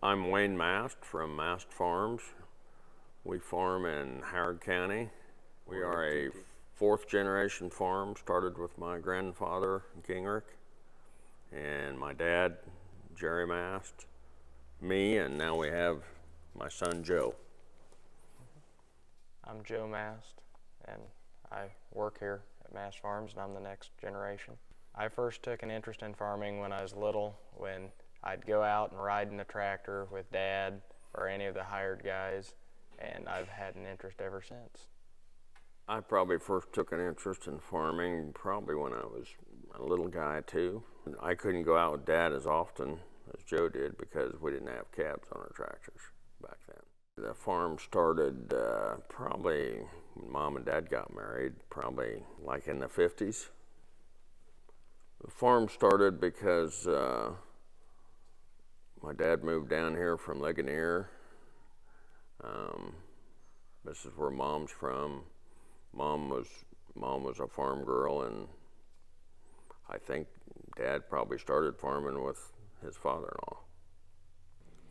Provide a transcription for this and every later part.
I'm Wayne Mast from Mast Farms. We farm in Howard County. We are a fourth generation farm, started with my grandfather, Gingrich, and my dad, Jerry Mast, me, and now we have my son, Joe. I'm Joe Mast, and I work here at Mast Farms, and I'm the next generation. I first took an interest in farming when I was little, when I'd go out and ride in the tractor with Dad or any of the hired guys, and I've had an interest ever since. I probably first took an interest in farming probably when I was a little guy too. I couldn't go out with Dad as often as Joe did because we didn't have cabs on our tractors back then. The farm started probably when Mom and Dad got married, probably like in the 50s. The farm started because my dad moved down here from Ligonier. This is where Mom's from. Mom was a farm girl, and I think Dad probably started farming with his father-in-law.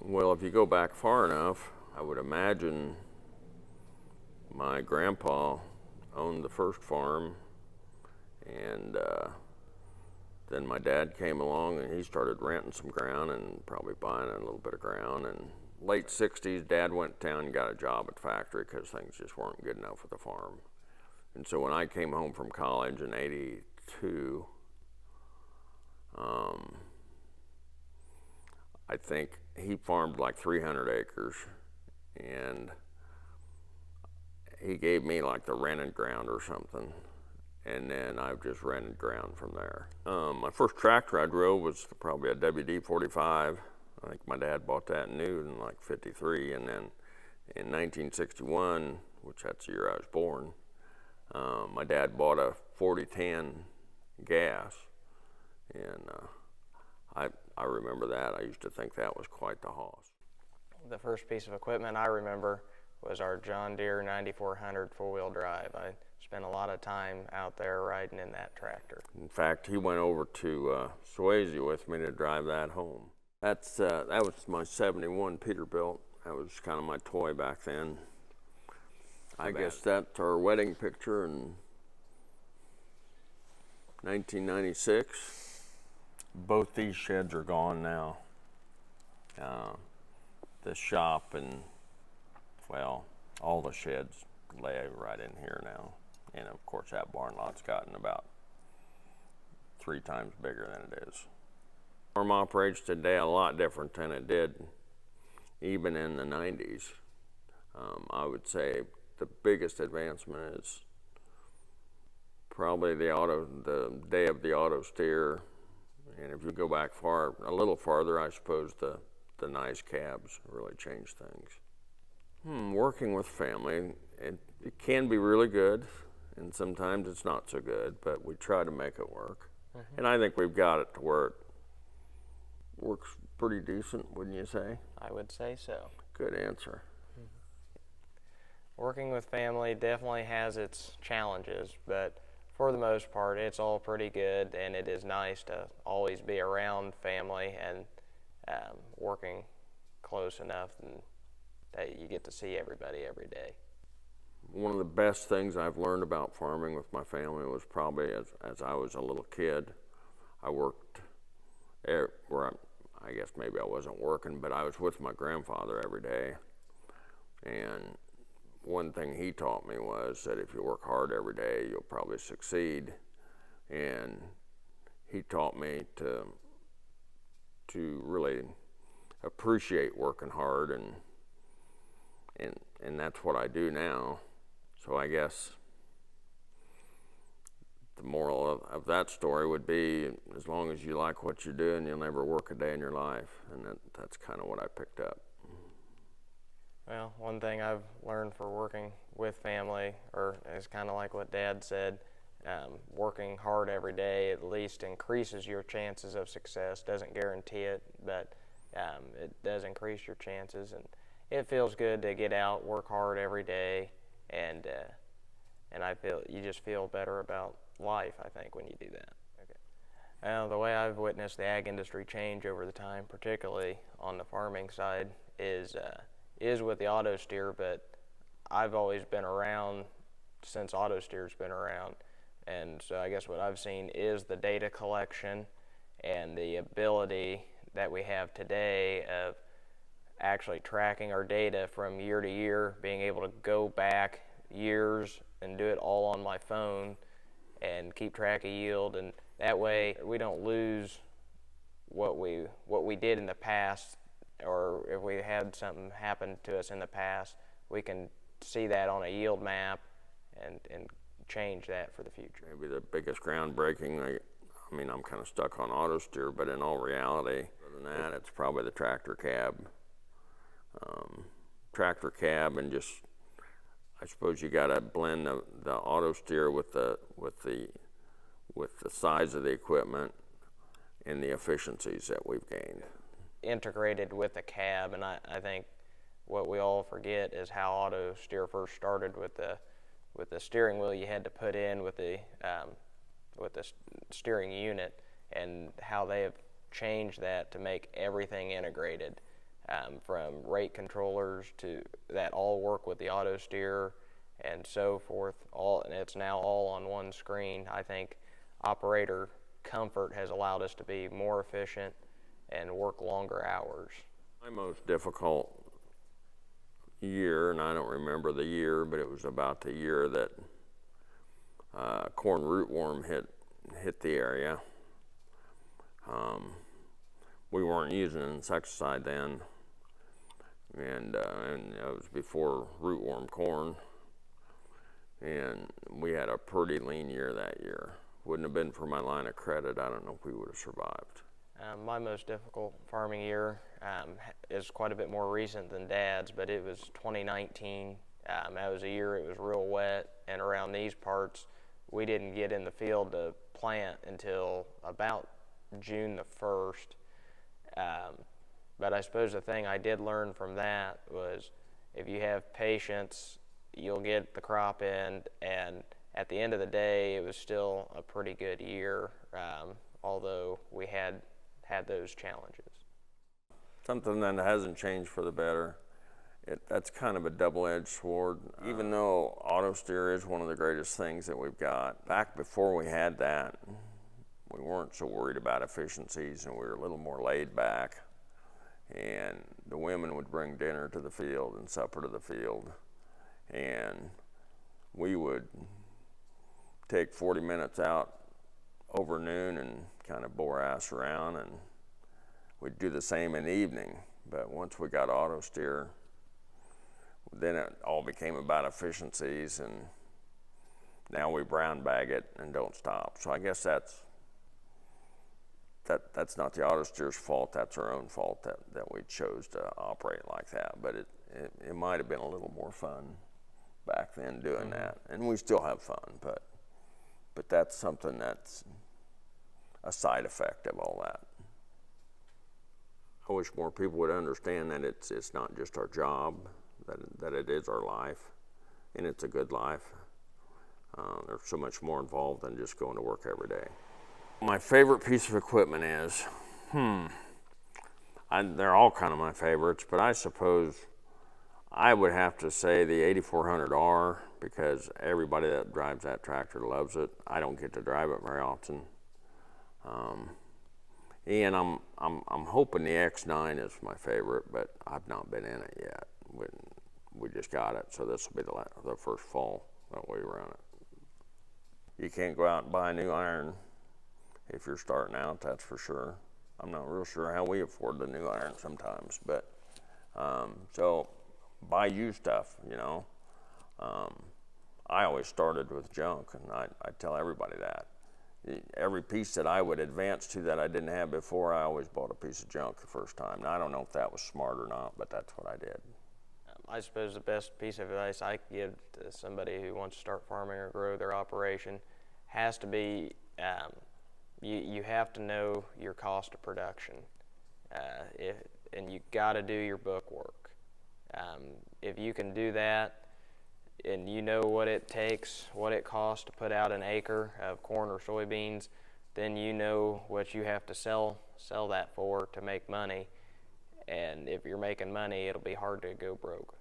Well, if you go back far enough, I would imagine my grandpa owned the first farm, and then my dad came along and he started renting some ground and probably buying a little bit of ground. And late 60s, Dad went to town and got a job at the factory because things just weren't good enough with the farm. And so when I came home from college in '82, I think he farmed like 300 acres, and he gave me like the rented ground or something, and then I've just rented ground from there. My first tractor I drove was probably a WD-45. I think my dad bought that new in like '53, and then in 1961, which that's the year I was born, my dad bought a 4010 gas, and I remember that. I used to think that was quite the hoss. The first piece of equipment I remember was our John Deere 9400 four-wheel drive. I spent a lot of time out there riding in that tractor. In fact, he went over to Swayze with me to drive that home. That was my '71 Peterbilt. That was kind of my toy back then. I guess that's our wedding picture in 1996. Both these sheds are gone now. The shop and, well, all the sheds lay right in here now. And of course that barn lot's gotten about 3 times bigger than it is. Farm operates today a lot different than it did even in the 90s. I would say the biggest advancement is probably the day of the auto steer. And if you go back a little farther, I suppose the nice cabs really changed things. Working with family, it can be really good, and sometimes it's not so good, but we try to make it work. Mm-hmm. And I think we've got it to where it works pretty decent, wouldn't you say? I would say so. Good answer. Working with family definitely has its challenges, but for the most part, it's all pretty good, and it is nice to always be around family and working close enough that you get to see everybody every day. One of the best things I've learned about farming with my family was probably as I was a little kid. I worked where I guess maybe I wasn't working, but I was with my grandfather every day. And one thing he taught me was that if you work hard every day, you'll probably succeed. And he taught me to really appreciate working hard, and that's what I do now. So I guess the moral of that story would be, as long as you like what you're doing, you'll never work a day in your life. And that's kind of what I picked up. Well, one thing I've learned for working with family, or is kind of like what Dad said, working hard every day at least increases your chances of success. Doesn't guarantee it, but it does increase your chances. And it feels good to get out, work hard every day, and I feel you just feel better about life, I think, when you do that. Okay. The way I've witnessed the ag industry change over the time, particularly on the farming side, is with the auto steer. But I've always been around since auto steer's been around, and so I guess what I've seen is the data collection and the ability that we have today of actually tracking our data from year to year, being able to go back years and do it all on my phone and keep track of yield, and that way we don't lose what we did in the past, or if we had something happen to us in the past, we can see that on a yield map and change that for the future. Maybe the biggest groundbreaking, I mean, I'm kind of stuck on auto steer, but in all reality, other than that, it's probably the tractor cab. And just, I suppose you got to blend the auto steer with the size of the equipment and the efficiencies that we've gained. Integrated with the cab, and I think what we all forget is how auto steer first started with the steering wheel you had to put in with the steering unit, and how they have changed that to make everything integrated, from rate controllers to that all work with the auto steer and so forth. And it's now all on one screen. I think operator comfort has allowed us to be more efficient and work longer hours. My most difficult year, and I don't remember the year, but it was about the year that corn rootworm hit the area. We weren't using insecticide then, and it was before rootworm corn, and we had a pretty lean year that year. Wouldn't have been for my line of credit, I don't know if we would have survived. My most difficult farming year is quite a bit more recent than Dad's, but it was 2019. That was a year it was real wet, and around these parts, we didn't get in the field to plant until about June the 1st. But I suppose the thing I did learn from that was if you have patience, you'll get the crop in, and at the end of the day, it was still a pretty good year, although we had those challenges. Something that hasn't changed for the better. That's kind of a double-edged sword. Even though auto steer is one of the greatest things that we've got, back before we had that, we weren't so worried about efficiencies, and we were a little more laid back. And the women would bring dinner to the field and supper to the field, and we would take 40 minutes out over noon and kind of bore ass around, and we'd do the same in the evening. But once we got auto steer, then it all became about efficiencies, and now we brown bag it and don't stop. So I guess that's not the auto steer's fault. That's our own fault that we chose to operate like that. But it might have been a little more fun back then doing that, and we still have fun. But that's something that's a side effect of all that. I wish more people would understand that it's not just our job, that it is our life, and it's a good life. There's so much more involved than just going to work every day. My favorite piece of equipment is, they're all kind of my favorites, but I suppose I would have to say the 8400R, because everybody that drives that tractor loves it. I don't get to drive it very often. And I'm hoping the X9 is my favorite, but I've not been in it yet. We just got it, so this will be the first fall that we run it. You can't go out and buy a new iron if you're starting out, that's for sure. I'm not real sure how we afford the new iron sometimes, but so buy used stuff, you know. I always started with junk, and I tell everybody that. Every piece that I would advance to that I didn't have before, I always bought a piece of junk the first time. Now, I don't know if that was smart or not, but that's what I did. I suppose the best piece of advice I could give to somebody who wants to start farming or grow their operation has to be, you have to know your cost of production, and you got to do your book work. If you can do that, and you know what it takes, what it costs to put out an acre of corn or soybeans, then you know what you have to sell that for to make money. And if you're making money, it'll be hard to go broke.